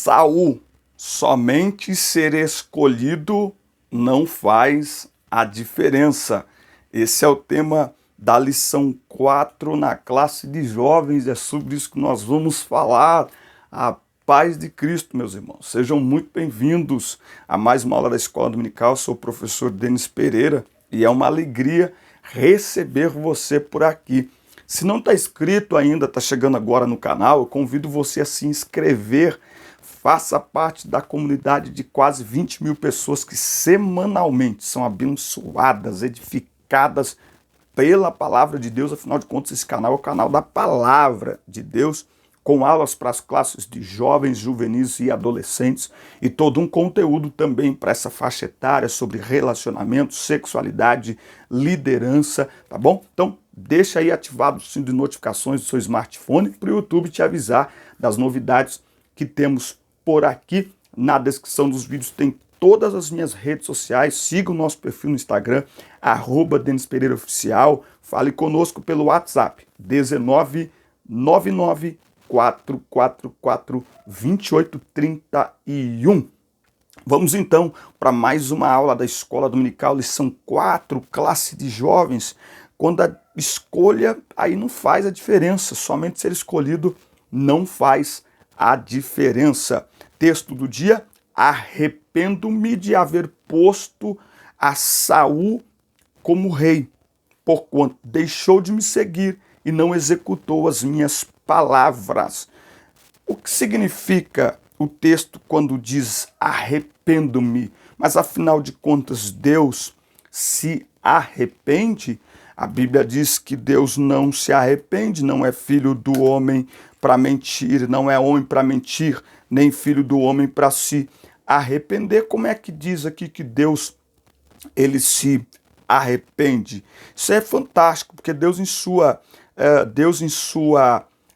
Saul, somente ser escolhido não faz a diferença. Esse é o tema da lição 4 na classe de jovens, é sobre isso que nós vamos falar. A paz de Cristo, meus irmãos. Sejam muito bem-vindos a mais uma aula da Escola Dominical. Eu sou o professor Denis Pereira e é uma alegria receber você por aqui. Se não está inscrito ainda, está chegando agora no canal, eu convido você a se inscrever. Faça parte da comunidade de quase 20 mil pessoas que semanalmente são abençoadas, edificadas pela palavra de Deus. Afinal de contas, esse canal é o canal da palavra de Deus, com aulas para as classes de jovens, juvenis e adolescentes e todo um conteúdo também para essa faixa etária sobre relacionamento, sexualidade, liderança, tá bom? Então, deixa aí ativado o sino de notificações do seu smartphone para o YouTube te avisar das novidades que temos por aqui. Na descrição dos vídeos tem todas as minhas redes sociais. Siga o nosso perfil no Instagram, @DenisPereiraOficial. Fale conosco pelo WhatsApp, 19 99 444 2831. Vamos então para mais uma aula da Escola Dominical, lição 4, classe de jovens. Quando a escolha aí não faz a diferença, somente ser escolhido não faz a diferença. Texto do dia: arrependo-me de haver posto a Saul como rei, porquanto deixou de me seguir e não executou as minhas palavras. O que significa o texto quando diz arrependo-me? Mas afinal de contas, Deus se arrepende? A Bíblia diz que Deus não se arrepende, não é filho do homem para mentir, não é homem para mentir, nem filho do homem para se arrepender. Como é que diz aqui que Deus ele se arrepende? Isso é fantástico, porque Deus em sua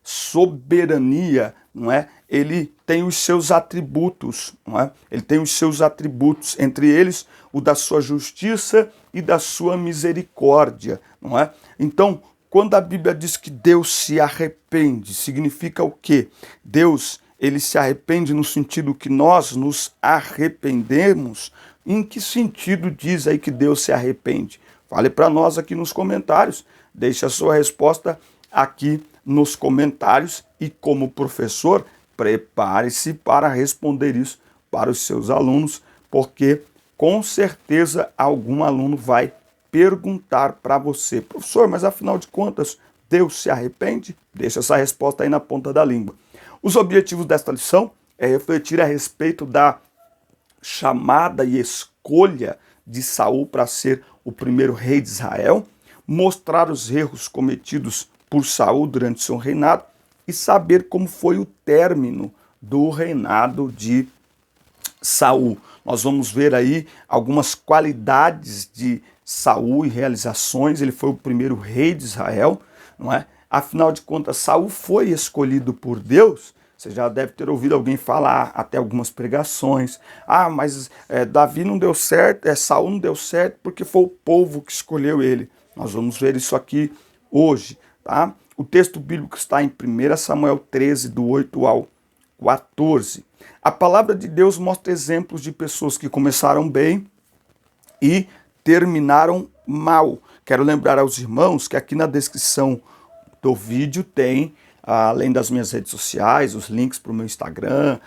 soberania, não é? Ele tem os seus atributos, não é? Ele tem os seus atributos, entre eles o da sua justiça e da sua misericórdia, não é? Então, quando a Bíblia diz que Deus se arrepende, significa o quê? Deus, ele se arrepende no sentido que nós nos arrependemos. Em que sentido diz aí que Deus se arrepende? Fale para nós aqui nos comentários, deixe a sua resposta aqui nos comentários e, como professor, prepare-se para responder isso para os seus alunos, porque com certeza algum aluno vai perguntar para você: professor, mas afinal de contas, Deus se arrepende? Deixa essa resposta aí na ponta da língua. Os objetivos desta lição é refletir a respeito da chamada e escolha de Saul para ser o primeiro rei de Israel, mostrar os erros cometidos por Saul durante seu reinado e saber como foi o término do reinado de Saul. Nós vamos ver aí algumas qualidades de Saul e realizações. Ele foi o primeiro rei de Israel, não é? Afinal de contas, Saul foi escolhido por Deus. Você já deve ter ouvido alguém falar, até algumas pregações: mas Davi não deu certo, Saul não deu certo porque foi o povo que escolheu ele. Nós vamos ver isso aqui hoje, tá? O texto bíblico está em 1 Samuel 13, do 8 ao 14. A palavra de Deus mostra exemplos de pessoas que começaram bem e terminaram mal. Quero lembrar aos irmãos que aqui na descrição do vídeo tem, além das minhas redes sociais, os links para o meu Instagram,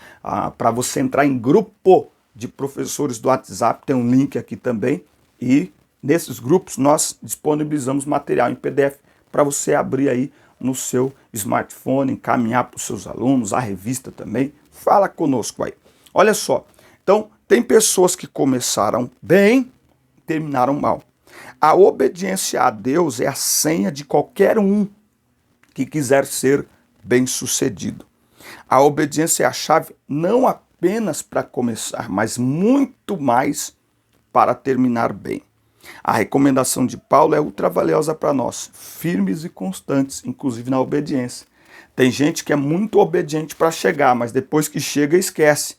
para você entrar em grupo de professores do WhatsApp, tem um link aqui também. E nesses grupos nós disponibilizamos material em PDF para você abrir aí no seu smartphone, encaminhar para os seus alunos, a revista também. Fala conosco aí. Olha só, então tem pessoas que começaram bem e terminaram mal. A obediência a Deus é a senha de qualquer um que quiser ser bem-sucedido. A obediência é a chave não apenas para começar, mas muito mais para terminar bem. A recomendação de Paulo é ultra valiosa para nós, firmes e constantes, inclusive na obediência. Tem gente que é muito obediente para chegar, mas depois que chega, esquece.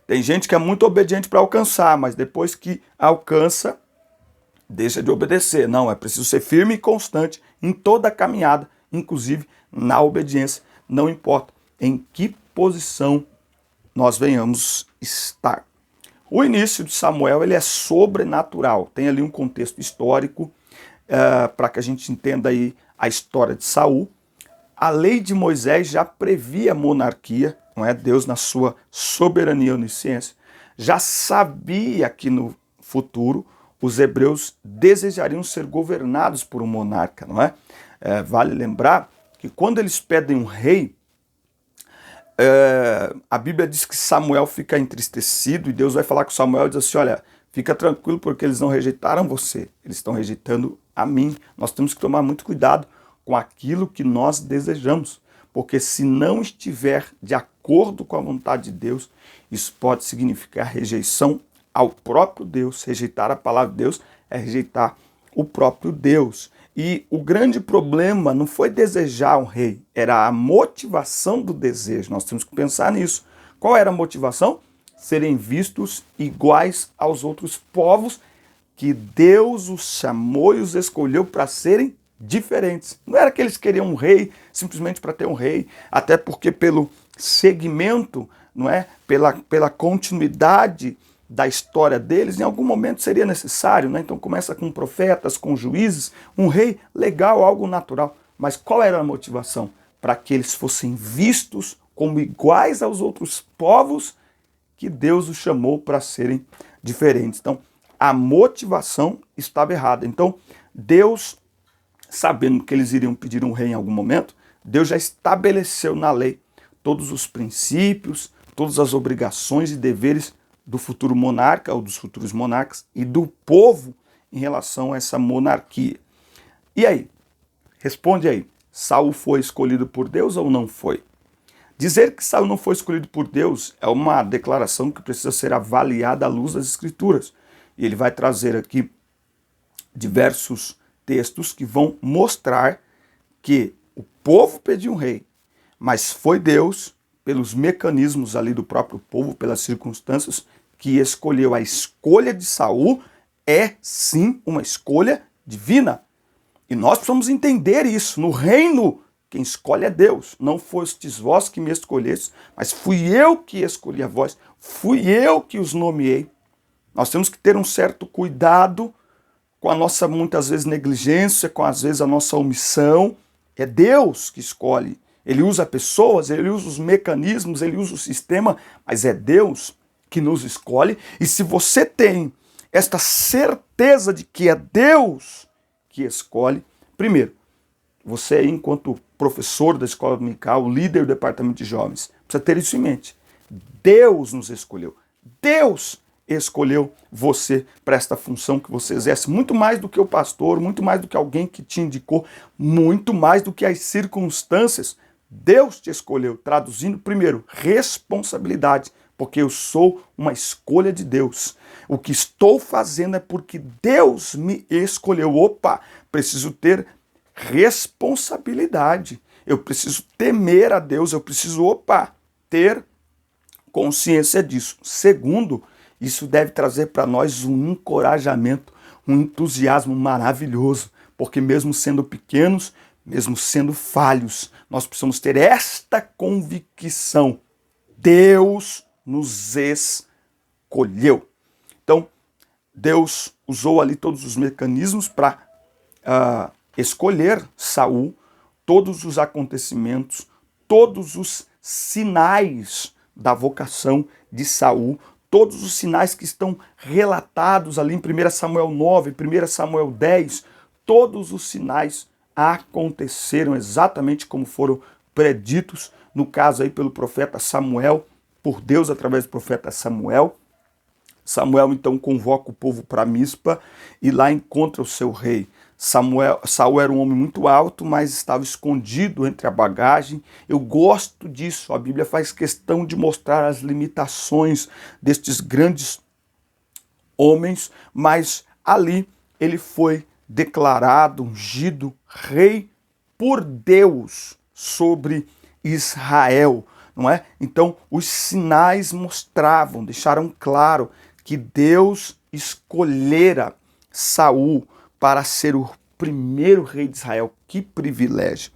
Tem gente que é muito obediente para alcançar, mas depois que alcança, deixa de obedecer. Não, é preciso ser firme e constante em toda a caminhada, inclusive na obediência. Não importa em que posição nós venhamos estar. O início de Samuel ele é sobrenatural, tem ali um contexto histórico para que a gente entenda aí a história de Saul. A lei de Moisés já previa a monarquia, não é? Deus, na sua soberania e onisciência, já sabia que no futuro os hebreus desejariam ser governados por um monarca, não é? Vale lembrar que quando eles pedem um rei, a Bíblia diz que Samuel fica entristecido e Deus vai falar com Samuel e diz assim, olha, fica tranquilo porque eles não rejeitaram você, eles estão rejeitando a mim. Nós temos que tomar muito cuidado com aquilo que nós desejamos, porque se não estiver de acordo com a vontade de Deus, isso pode significar rejeição ao próprio Deus. Rejeitar a palavra de Deus é rejeitar o próprio Deus. E o grande problema não foi desejar um rei, era a motivação do desejo. Nós temos que pensar nisso. Qual era a motivação? Serem vistos iguais aos outros povos que Deus os chamou e os escolheu para serem diferentes. Não era que eles queriam um rei simplesmente para ter um rei, até porque pelo segmento, não é? Pela continuidade da história deles, em algum momento seria necessário, né? Então começa com profetas, com juízes, um rei legal, algo natural. Mas qual era a motivação? Para que eles fossem vistos como iguais aos outros povos que Deus os chamou para serem diferentes. Então, a motivação estava errada. Então, Deus, sabendo que eles iriam pedir um rei em algum momento, Deus já estabeleceu na lei todos os princípios, todas as obrigações e deveres do futuro monarca ou dos futuros monarcas e do povo em relação a essa monarquia. E aí? Responde aí. Saul foi escolhido por Deus ou não foi? Dizer que Saul não foi escolhido por Deus é uma declaração que precisa ser avaliada à luz das Escrituras. E ele vai trazer aqui diversos textos que vão mostrar que o povo pediu um rei, mas foi Deus, pelos mecanismos ali do próprio povo, pelas circunstâncias, que escolheu. A escolha de Saul é sim uma escolha divina. E nós precisamos entender isso. No reino, quem escolhe é Deus. Não fostes vós que me escolhestes, mas fui eu que escolhi a vós. Fui eu que os nomeei. Nós temos que ter um certo cuidado com a nossa, muitas vezes, negligência, com, às vezes, a nossa omissão. É Deus que escolhe. Ele usa pessoas, ele usa os mecanismos, ele usa o sistema, mas é Deus que nos escolhe. E se você tem esta certeza de que é Deus que escolhe, primeiro, você aí, enquanto professor da escola dominical, líder do departamento de jovens, precisa ter isso em mente. Deus nos escolheu. Deus escolheu você para esta função que você exerce, muito mais do que o pastor, muito mais do que alguém que te indicou, muito mais do que as circunstâncias. Deus te escolheu, traduzindo primeiro, responsabilidade, porque eu sou uma escolha de Deus. O que estou fazendo é porque Deus me escolheu. Opa, preciso ter responsabilidade. Eu preciso temer a Deus, eu preciso, ter consciência disso. Segundo, isso deve trazer para nós um encorajamento, um entusiasmo maravilhoso, porque mesmo sendo pequenos, mesmo sendo falhos, nós precisamos ter esta convicção. Deus nos escolheu. Então, Deus usou ali todos os mecanismos para escolher Saul, todos os acontecimentos, todos os sinais da vocação de Saul, todos os sinais que estão relatados ali em 1 Samuel 9, 1 Samuel 10, todos os sinais aconteceram exatamente como foram preditos, no caso aí pelo profeta Samuel, por Deus através do profeta Samuel. Samuel então convoca o povo para Mispa e lá encontra o seu rei. Saul era um homem muito alto, mas estava escondido entre a bagagem. Eu gosto disso, a Bíblia faz questão de mostrar as limitações destes grandes homens, mas ali ele foi declarado, ungido, rei por Deus sobre Israel, não é? Então os sinais mostravam, deixaram claro que Deus escolhera Saul para ser o primeiro rei de Israel. Que privilégio!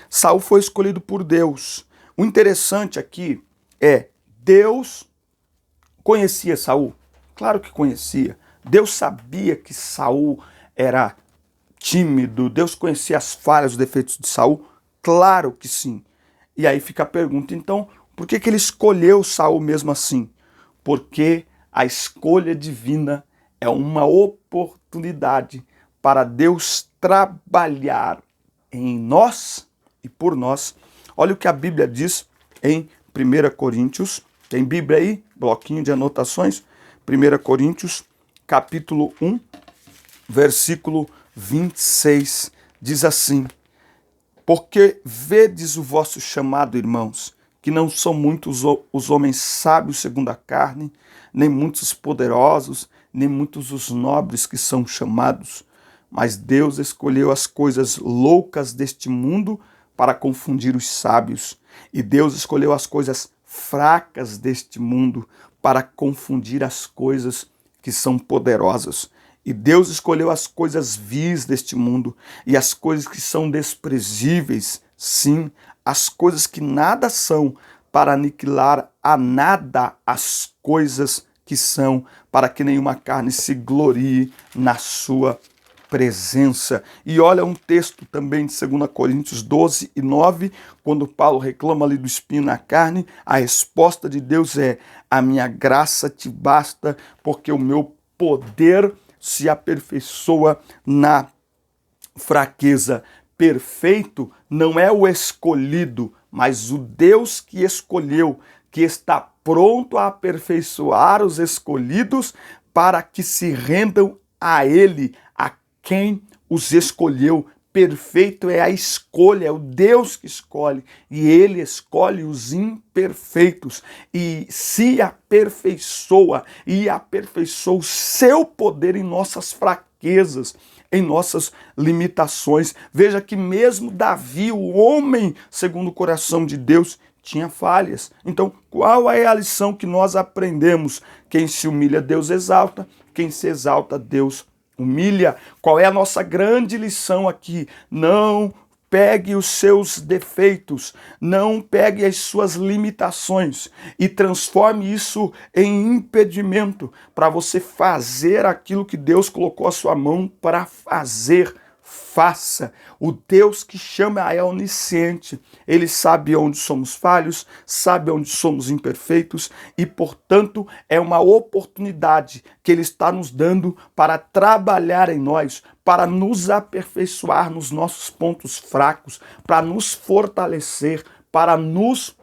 Saul foi escolhido por Deus. O interessante aqui é Deus conhecia Saul? Claro que conhecia. Deus sabia que Saul era tímido. Deus conhecia as falhas, os defeitos de Saul? Claro que sim. E aí fica a pergunta, então, por que ele escolheu Saul mesmo assim? Porque a escolha divina é uma oportunidade para Deus trabalhar em nós e por nós. Olha o que a Bíblia diz em 1 Coríntios. Tem Bíblia aí? Bloquinho de anotações. 1 Coríntios, capítulo 1, versículo 26. Diz assim: porque vedes o vosso chamado, irmãos, que não são muitos os homens sábios segundo a carne, nem muitos poderosos, nem muitos os nobres que são chamados. Mas Deus escolheu as coisas loucas deste mundo para confundir os sábios. E Deus escolheu as coisas fracas deste mundo para confundir as coisas que são poderosas. E Deus escolheu as coisas vis deste mundo e as coisas que são desprezíveis, sim, as coisas que nada são, para aniquilar a nada as coisas que são, para que nenhuma carne se glorie na sua presença. E olha um texto também de 2 Coríntios 12 e 9, quando Paulo reclama ali do espinho na carne, a resposta de Deus é: a minha graça te basta, porque o meu poder se aperfeiçoa na fraqueza. Perfeito não é o escolhido, mas o Deus que escolheu, que está pronto a aperfeiçoar os escolhidos para que se rendam a Ele, a quem os escolheu. Perfeito é a escolha, é o Deus que escolhe, e Ele escolhe os imperfeitos e se aperfeiçoa, e aperfeiçoa o seu poder em nossas fraquezas, em nossas limitações. Veja que mesmo Davi, o homem segundo o coração de Deus, tinha falhas. Então, qual é a lição que nós aprendemos? Quem se humilha, Deus exalta. Quem se exalta, Deus humilha. Qual é a nossa grande lição aqui? Não pegue os seus defeitos, não pegue as suas limitações e transforme isso em impedimento para você fazer aquilo que Deus colocou a sua mão para fazer. Faça. O Deus que chama é onisciente. Ele sabe onde somos falhos, sabe onde somos imperfeitos e, portanto, é uma oportunidade que Ele está nos dando para trabalhar em nós, para nos aperfeiçoar nos nossos pontos fracos, para nos fortalecer, para nos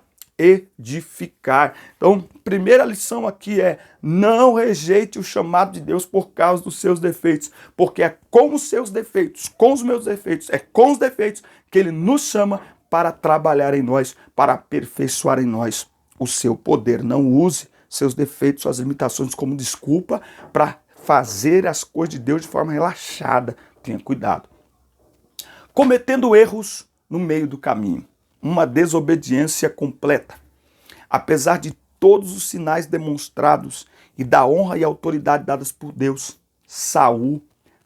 edificar. Então, primeira lição aqui é: não rejeite o chamado de Deus por causa dos seus defeitos, porque é com os seus defeitos, com os meus defeitos, é com os defeitos que Ele nos chama para trabalhar em nós, para aperfeiçoar em nós o seu poder. Não use seus defeitos, suas limitações como desculpa para fazer as coisas de Deus de forma relaxada. Tenha cuidado. Cometendo erros no meio do caminho. Uma desobediência completa. Apesar de todos os sinais demonstrados e da honra e autoridade dadas por Deus, Saul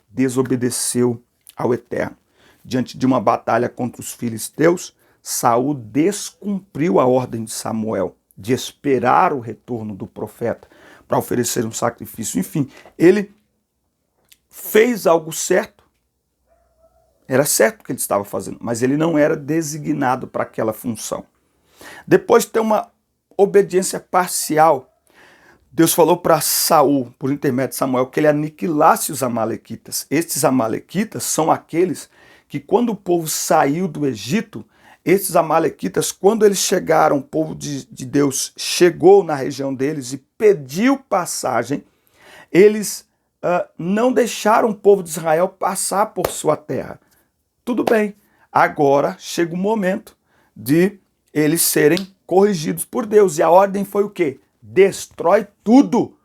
desobedeceu ao Eterno. Diante de uma batalha contra os filisteus, Saul descumpriu a ordem de Samuel de esperar o retorno do profeta para oferecer um sacrifício. Enfim, ele fez algo certo. Era certo o que ele estava fazendo, mas ele não era designado para aquela função. Depois tem uma obediência parcial. Deus falou para Saul, por intermédio de Samuel, que ele aniquilasse os amalequitas. Estes amalequitas são aqueles que, quando o povo saiu do Egito, esses amalequitas, quando eles chegaram, o povo de Deus chegou na região deles e pediu passagem, eles não deixaram o povo de Israel passar por sua terra. Tudo bem, agora chega o momento de eles serem corrigidos por Deus. E a ordem foi o quê? Destrói tudo,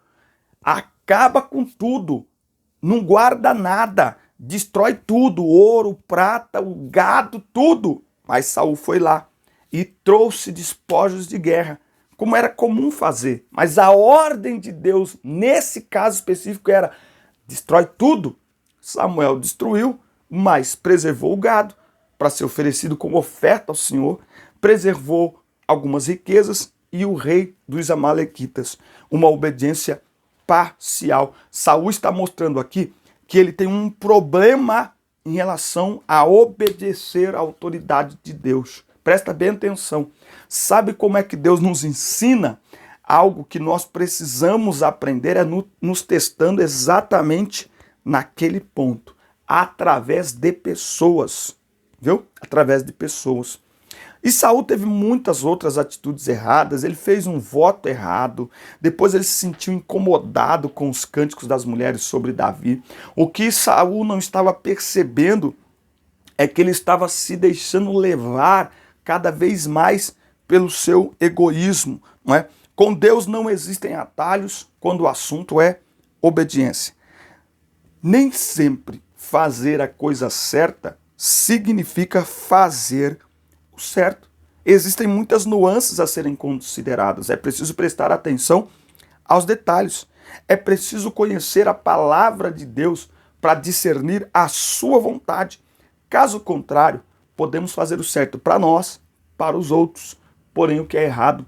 acaba com tudo, não guarda nada, destrói tudo, ouro, prata, o gado, tudo. Mas Saul foi lá e trouxe despojos de guerra, como era comum fazer. Mas a ordem de Deus, nesse caso específico, era: destrói tudo. Samuel destruiu, mas preservou o gado para ser oferecido como oferta ao Senhor, preservou algumas riquezas e o rei dos amalequitas. Uma obediência parcial. Saul está mostrando aqui que ele tem um problema em relação a obedecer à autoridade de Deus. Presta bem atenção. Sabe como é que Deus nos ensina? Algo que nós precisamos aprender é nos testando exatamente naquele ponto, através de pessoas, viu? Através de pessoas. E Saul teve muitas outras atitudes erradas, ele fez um voto errado, depois ele se sentiu incomodado com os cânticos das mulheres sobre Davi. O que Saul não estava percebendo é que ele estava se deixando levar cada vez mais pelo seu egoísmo, não é? Com Deus não existem atalhos quando o assunto é obediência. Nem sempre fazer a coisa certa significa fazer o certo. Existem muitas nuances a serem consideradas. É preciso prestar atenção aos detalhes. É preciso conhecer a palavra de Deus para discernir a sua vontade. Caso contrário, podemos fazer o certo para nós, para os outros, porém o que é errado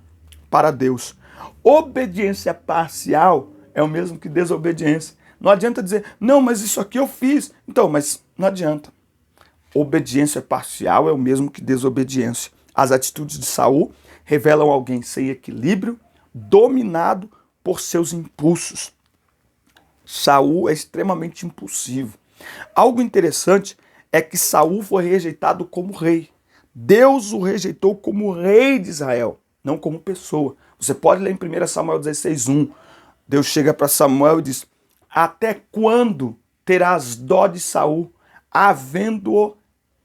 para Deus. Obediência parcial é o mesmo que desobediência. Não adianta dizer, não, mas isso aqui eu fiz. Então, mas não adianta. Obediência parcial é o mesmo que desobediência. As atitudes de Saul revelam alguém sem equilíbrio, dominado por seus impulsos. Saul é extremamente impulsivo. Algo interessante é que Saul foi rejeitado como rei. Deus o rejeitou como rei de Israel, não como pessoa. Você pode ler em 1 Samuel 16:1. Deus chega para Samuel e diz: até quando terás dó de Saul, havendo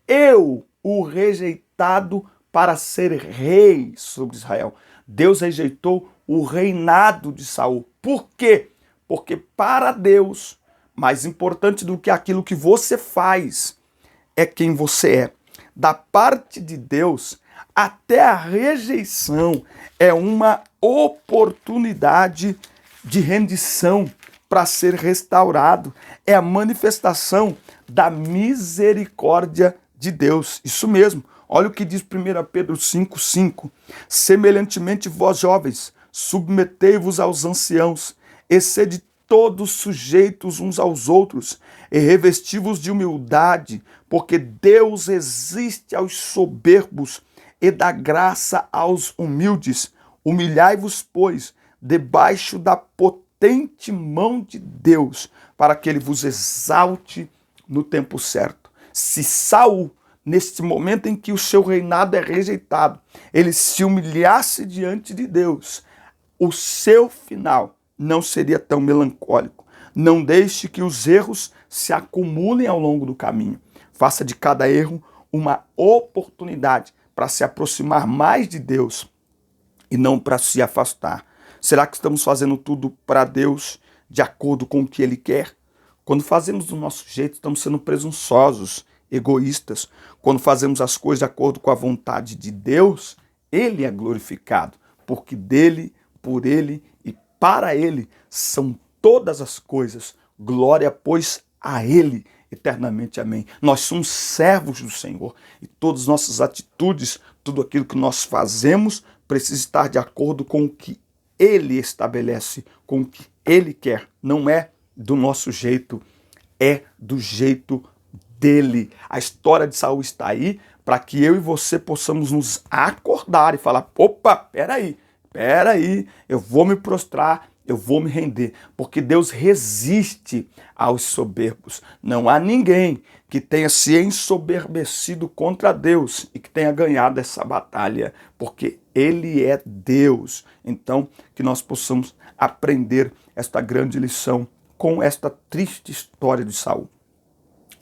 eu o rejeitado para ser rei sobre Israel? Deus rejeitou o reinado de Saul. Por quê? Porque para Deus, mais importante do que aquilo que você faz, é quem você é. Da parte de Deus, até a rejeição é uma oportunidade de rendição para ser restaurado. É a manifestação da misericórdia de Deus. Isso mesmo. Olha o que diz 1 Pedro 5:5. Semelhantemente, vós jovens, submetei-vos aos anciãos, e sede todos sujeitos uns aos outros, e revesti-vos de humildade, porque Deus resiste aos soberbos e dá graça aos humildes. Humilhai-vos, pois, debaixo da potente mão de Deus, para que ele vos exalte no tempo certo. Se Saul, neste momento em que o seu reinado é rejeitado, ele se humilhasse diante de Deus, o seu final não seria tão melancólico. Não deixe que os erros se acumulem ao longo do caminho. Faça de cada erro uma oportunidade para se aproximar mais de Deus e não para se afastar. Será que estamos fazendo tudo para Deus de acordo com o que Ele quer? Quando fazemos do nosso jeito, estamos sendo presunçosos, egoístas. Quando fazemos as coisas de acordo com a vontade de Deus, Ele é glorificado, porque dele, por Ele e para Ele são todas as coisas. Glória, pois, a Ele eternamente. Amém. Nós somos servos do Senhor e todas as nossas atitudes, tudo aquilo que nós fazemos, precisa estar de acordo com o que Ele estabelece, com o que Ele quer. Não é do nosso jeito, é do jeito dele. A história de Saul está aí para que eu e você possamos nos acordar e falar: opa, peraí, eu vou me prostrar, eu vou me render, porque Deus resiste aos soberbos. Não há ninguém que tenha se ensoberbecido contra Deus e que tenha ganhado essa batalha, porque Ele é Deus. Então, que nós possamos aprender esta grande lição com esta triste história de Saul.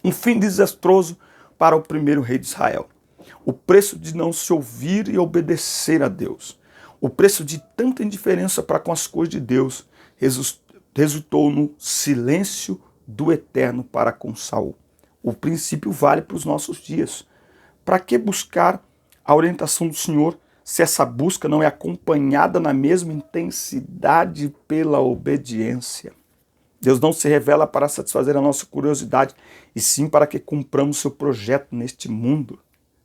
Um fim desastroso para o primeiro rei de Israel. O preço de não se ouvir e obedecer a Deus. O preço de tanta indiferença para com as coisas de Deus resultou no silêncio do Eterno para com Saul. O princípio vale para os nossos dias. Para que buscar a orientação do Senhor se essa busca não é acompanhada na mesma intensidade pela obediência? Deus não se revela para satisfazer a nossa curiosidade, e sim para que cumpramos seu projeto neste mundo.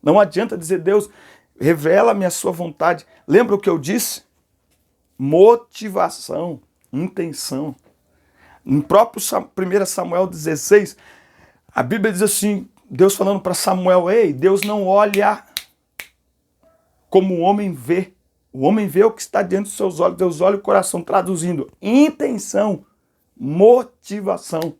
Não adianta dizer: Deus, revela-me a sua vontade. Lembra o que eu disse? motivação, intenção. No próprio 1 Samuel 16, a Bíblia diz assim, Deus falando para Samuel, ei, Deus não olha como o homem vê. O homem vê o que está diante dos seus olhos, Deus olha o coração, traduzindo intenção, motivação.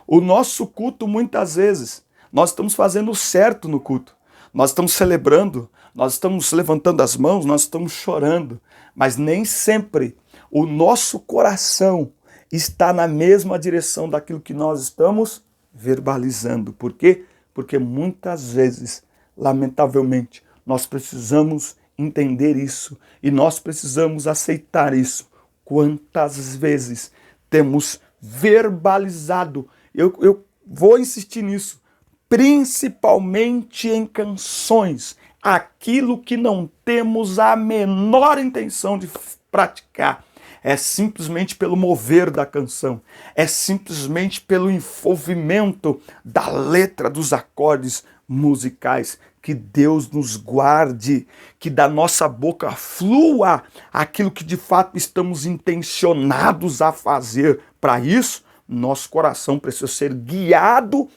O nosso culto, muitas vezes, nós estamos fazendo o certo no culto. Nós estamos celebrando, nós estamos levantando as mãos, nós estamos chorando, mas nem sempre o nosso coração está na mesma direção daquilo que nós estamos verbalizando. Por quê? Porque muitas vezes, lamentavelmente, nós precisamos entender isso e nós precisamos aceitar isso. Quantas vezes temos verbalizado, eu vou insistir nisso, principalmente em canções, aquilo que não temos a menor intenção de praticar. É simplesmente pelo mover da canção, é simplesmente pelo envolvimento da letra, dos acordes musicais. Que Deus nos guarde, que da nossa boca flua aquilo que de fato estamos intencionados a fazer. Para isso, nosso coração precisa ser guiado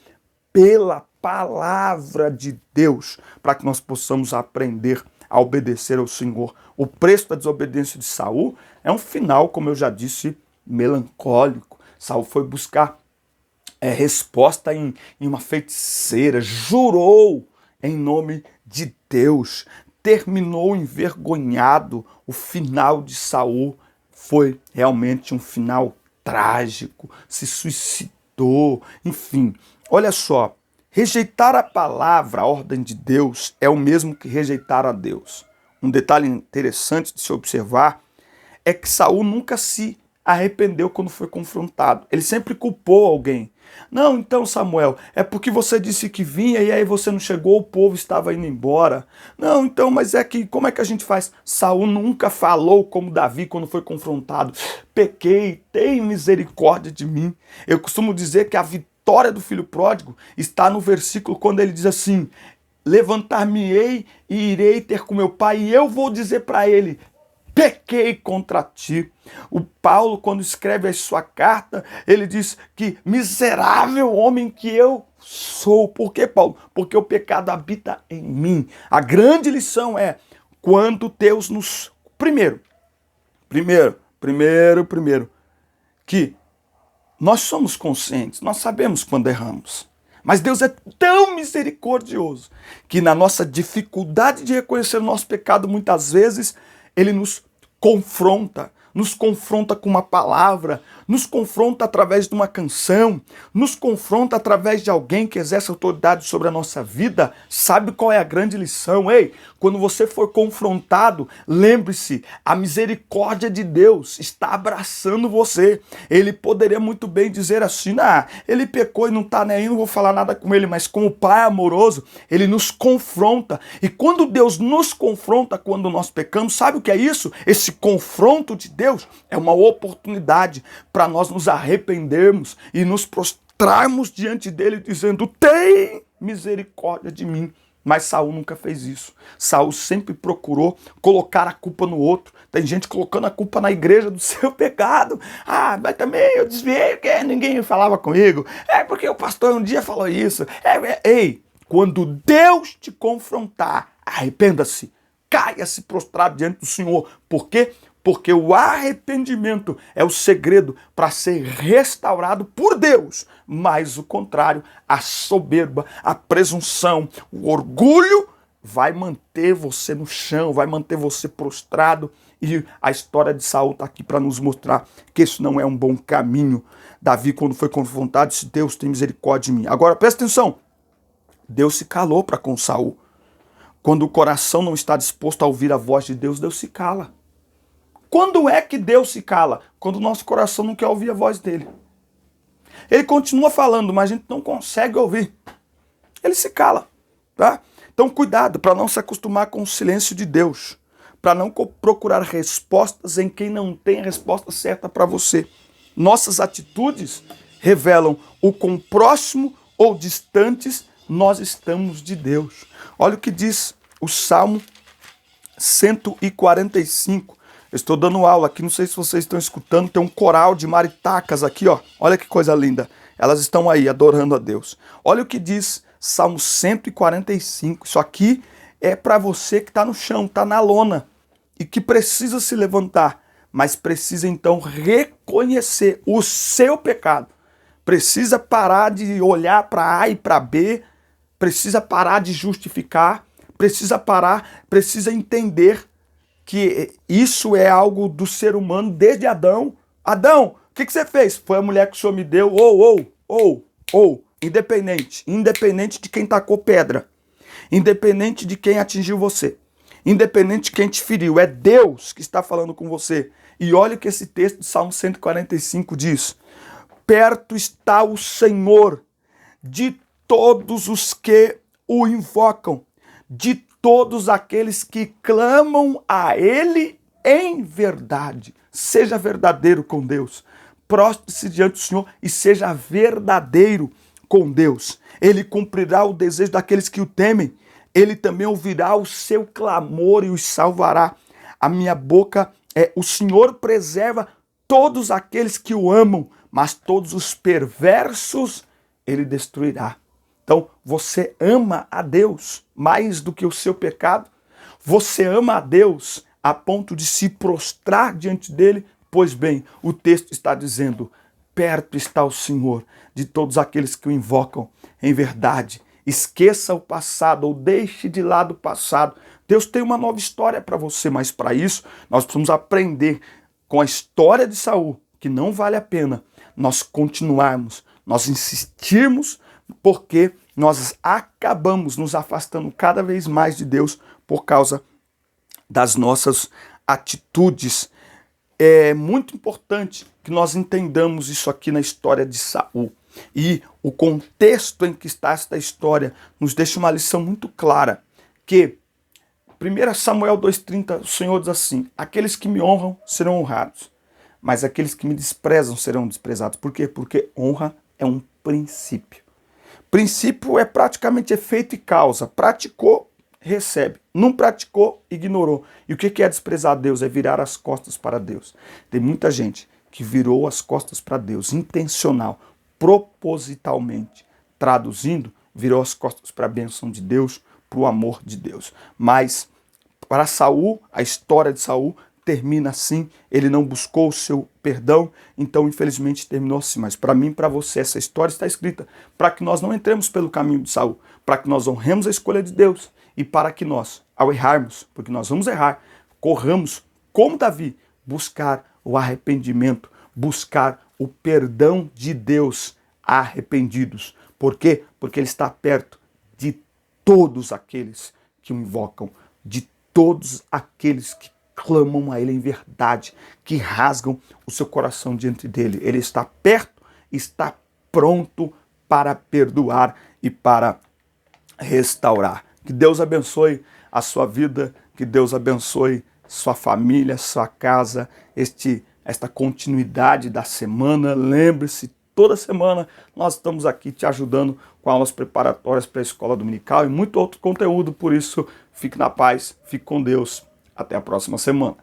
pela palavra de Deus, para que nós possamos aprender a obedecer ao Senhor. O preço da desobediência de Saul é um final, como eu já disse, melancólico. Saul foi buscar resposta em uma feiticeira, jurou em nome de Deus, terminou envergonhado. O final de Saul foi realmente um final trágico, se suicidou, enfim. Olha só, rejeitar a palavra, a ordem de Deus, é o mesmo que rejeitar a Deus. Um detalhe interessante de se observar é que Saul nunca se arrependeu quando foi confrontado. Ele sempre culpou alguém. Não, então Samuel, é porque você disse que vinha e aí você não chegou, o povo estava indo embora. Não, então, mas é que, como é que a gente faz? Saul nunca falou como Davi quando foi confrontado. Pequei, tem misericórdia de mim. Eu costumo dizer que a vitória do filho pródigo está no versículo quando ele diz assim, levantar-me-ei e irei ter com meu pai e eu vou dizer para ele, pequei contra ti. O Paulo, quando escreve a sua carta, ele diz que miserável homem que eu sou. Por quê, Paulo? Porque o pecado habita em mim. A grande lição é quando Deus nos... Primeiro, que nós somos conscientes, nós sabemos quando erramos. Mas Deus é tão misericordioso que na nossa dificuldade de reconhecer o nosso pecado, muitas vezes, Ele nos confronta com uma palavra, nos confronta através de uma canção, nos confronta através de alguém que exerce autoridade sobre a nossa vida. Sabe qual é a grande lição? Ei, quando você for confrontado, lembre-se, a misericórdia de Deus está abraçando você. Ele poderia muito bem dizer assim, ele pecou e não está nem aí, não vou falar nada com ele, mas como Pai amoroso, ele nos confronta. E quando Deus nos confronta quando nós pecamos, sabe o que é isso? Esse confronto de Deus é uma oportunidade para nós nos arrependermos e nos prostrarmos diante dele dizendo, tem misericórdia de mim. Mas Saul nunca fez isso. Saul sempre procurou colocar a culpa no outro. Tem gente colocando a culpa na igreja do seu pecado. Mas também eu desviei porque ninguém falava comigo. É porque o pastor um dia falou isso. Ei, quando Deus te confrontar, arrependa-se. Caia-se prostrado diante do Senhor. Por quê? Porque o arrependimento é o segredo para ser restaurado por Deus. Mas o contrário, a soberba, a presunção, o orgulho vai manter você no chão, vai manter você prostrado. E a história de Saul está aqui para nos mostrar que isso não é um bom caminho. Davi, quando foi confrontado, disse, Deus tem misericórdia de mim. Agora, presta atenção. Deus se calou para com Saul. Quando o coração não está disposto a ouvir a voz de Deus, Deus se cala. Quando é que Deus se cala? Quando o nosso coração não quer ouvir a voz dele. Ele continua falando, mas a gente não consegue ouvir. Ele se cala, tá? Então cuidado para não se acostumar com o silêncio de Deus. Para não procurar respostas em quem não tem a resposta certa para você. Nossas atitudes revelam o quão próximo ou distantes nós estamos de Deus. Olha o que diz o Salmo 145, Eu estou dando aula aqui, não sei se vocês estão escutando, tem um coral de maritacas aqui, ó. Olha que coisa linda. Elas estão aí adorando a Deus. Olha o que diz Salmo 145. Isso aqui é para você que está no chão, está na lona e que precisa se levantar, mas precisa então reconhecer o seu pecado. Precisa parar de olhar para A e para B, precisa parar de justificar, precisa entender que isso é algo do ser humano desde Adão. Adão, o que você fez? Foi a mulher que o Senhor me deu. Independente de quem tacou pedra, independente de quem atingiu você, independente de quem te feriu, é Deus que está falando com você. E olha o que esse texto de Salmo 145 diz: perto está o Senhor de todos os que o invocam, de todos aqueles que clamam a Ele em verdade. Seja verdadeiro com Deus. Prostre-se diante do Senhor e seja verdadeiro com Deus. Ele cumprirá o desejo daqueles que o temem. Ele também ouvirá o seu clamor e os salvará. A minha boca o Senhor preserva todos aqueles que o amam, mas todos os perversos Ele destruirá. Então, você ama a Deus mais do que o seu pecado? Você ama a Deus a ponto de se prostrar diante dele? Pois bem, o texto está dizendo: perto está o Senhor de todos aqueles que o invocam em verdade. Esqueça o passado ou deixe de lado o passado. Deus tem uma nova história para você, mas para isso nós precisamos aprender com a história de Saul, que não vale a pena nós continuarmos, nós insistirmos, porque nós acabamos nos afastando cada vez mais de Deus por causa das nossas atitudes. É muito importante que nós entendamos isso aqui na história de Saul. E o contexto em que está esta história nos deixa uma lição muito clara, que 1 Samuel 2,30, o Senhor diz assim: aqueles que me honram serão honrados, mas aqueles que me desprezam serão desprezados. Por quê? Porque honra é um princípio. Princípio é praticamente efeito e causa. Praticou, recebe. Não praticou, ignorou. E o que é desprezar Deus? É virar as costas para Deus. Tem muita gente que virou as costas para Deus, intencional, propositalmente. Traduzindo, virou as costas para a bênção de Deus, para o amor de Deus. Mas para Saul, a história de Saul termina assim. Ele não buscou o seu perdão, então infelizmente terminou assim. Mas para mim e para você, essa história está escrita para que nós não entremos pelo caminho de Saul, para que nós honremos a escolha de Deus e para que nós, ao errarmos, porque nós vamos errar, corramos, como Davi, buscar o arrependimento, buscar o perdão de Deus, arrependidos. Por quê? Porque Ele está perto de todos aqueles que o invocam, de todos aqueles que clamam a Ele em verdade, que rasgam o seu coração diante dEle. Ele está perto, está pronto para perdoar e para restaurar. Que Deus abençoe a sua vida, que Deus abençoe sua família, sua casa, esta continuidade da semana. Lembre-se, toda semana nós estamos aqui te ajudando com aulas preparatórias para a escola dominical e muito outro conteúdo. Por isso, fique na paz, fique com Deus. Até a próxima semana.